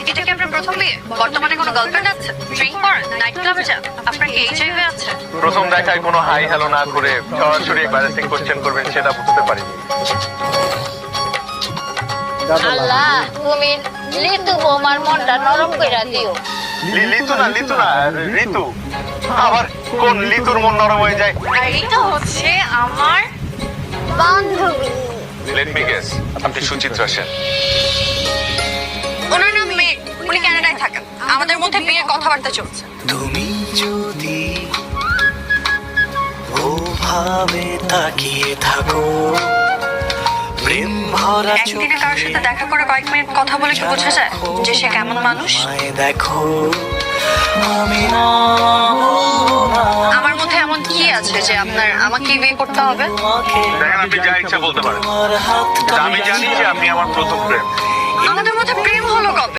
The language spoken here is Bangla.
এটা কি আপনার প্রথম বিয়ে? বর্তমানে কোনো গার্লফ্রেন্ড আছে? ড্রিঙ্ক করেন? নাইট ক্লাবে যান? আপনার কি এইচআইভি আছে? প্রথম দেখায় কোনো হাই হ্যালো না করে সরাসরি এম্বারেসিং কোশ্চেন করবেন সেটা বুঝতে পারিনি। আল্লাহ তুমি লিতু বৌমার মনটা নরম কইরা দিও। লিতু না ঋতু। আবার কোন লিতুর মন নরম হয়ে যায়? আর এটা হচ্ছে আমার বান্ধবী লেট মি গেস, আপনি সুচিত্রা সেন। ওনার নাম মেঘ, উনি কানাডায় থাকেন। আমাদের মধ্যে বিয়ের কথাবার্তা চলছে। তুমি যদি ওভাবে তাকিয়ে থাকো প্রেম ভরা একদিনে কারোর সাথে দেখা করে কয়েক মিনিট কথা বলে কি বোঝা যায় যে সে কেমন মানুষ? চোখে দেখো আমি না আমার মধ্যে এমন কি আছে যে আপনার আমাকে বিয়ে করতে হবে? দেখেন, আপনি যা ইচ্ছা বলতে পারেন, তোমার হাত আমি জানি যে আপনি আমার প্রথম প্রেম। আমাদের মধ্যে প্রেম হলো কবে?